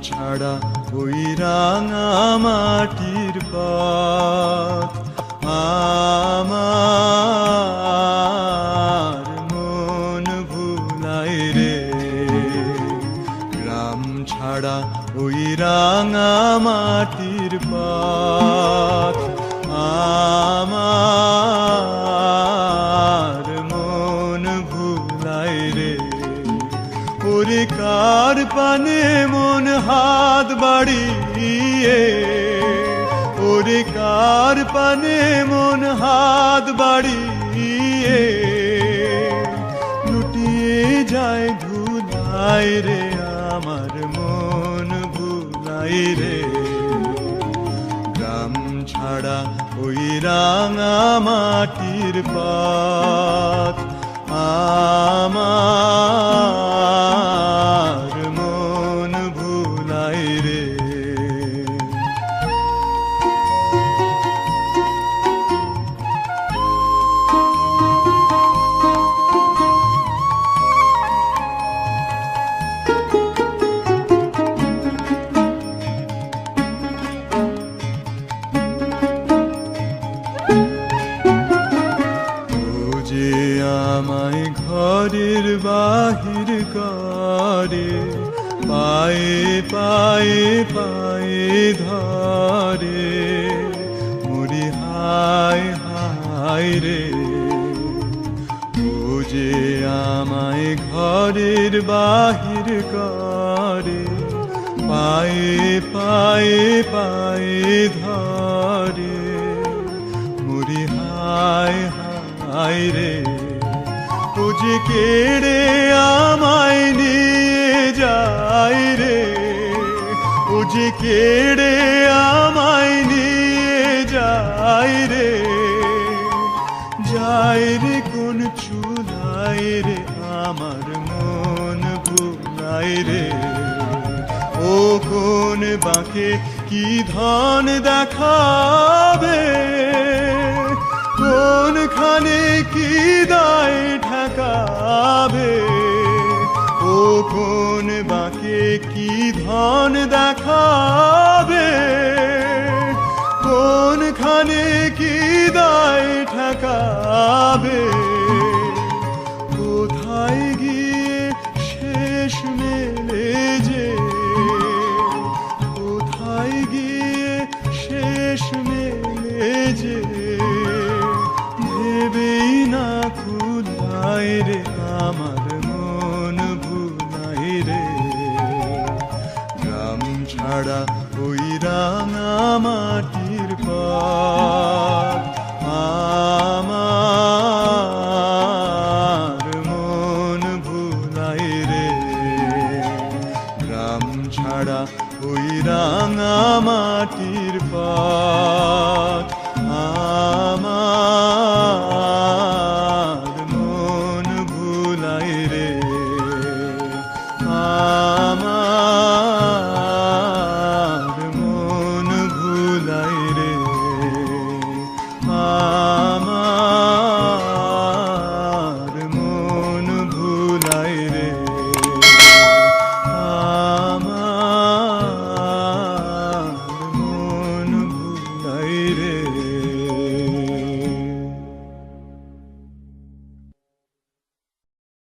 ছাড়া ওই রাঙা মাটির পথ আমার মন ভুলাই রে। গ্রাম ছাড়া ওই রাঙা মাটির পথ আমার মন ভুলাই রে। ওরে কার পানে মন হাত বাড়িয়ে, ওরে কার পানে মন হাত বাড়িয়ে লুটিয়ে যায় ধুলাই রে। আমার মন ভুলাই রে। গ্রাম ছাড়া ওই রাঙা মাটির পথ আমার মন ভুলাই রে। আমায় ঘরের বাহির করে, পায়ে পায়ে পায়ে ধরে মরি হায় হায় রে। ও যে আমায় ঘরের বাহির করে, পায়ে পায়ে পায়ে ধরে মরি হায় হায় রে। ও যে কেড়ে আমায় নিয়ে যায় রে, ও যে কেড়ে আমায় নিয়ে যায় রে। যায় রে কোন চুলাই রে, আমার মন ভুলাই রে। ও কোন বাঁকে কি ধন দেখাবে, কোনখানে কি দায় ঠেকাবে। ও কোন বাঁকে কি ধন দেখাবে, কোনখানে কি দায় ঠেকাবে। কোথায় গিয়ে শেষ মেলে যে, কোথায় গিয়ে শেষ মেলে যে ভেবেই না খুলাই রে। আমার মন ভুলাই রে। গ্রাম ছাড়া ওই রাঙা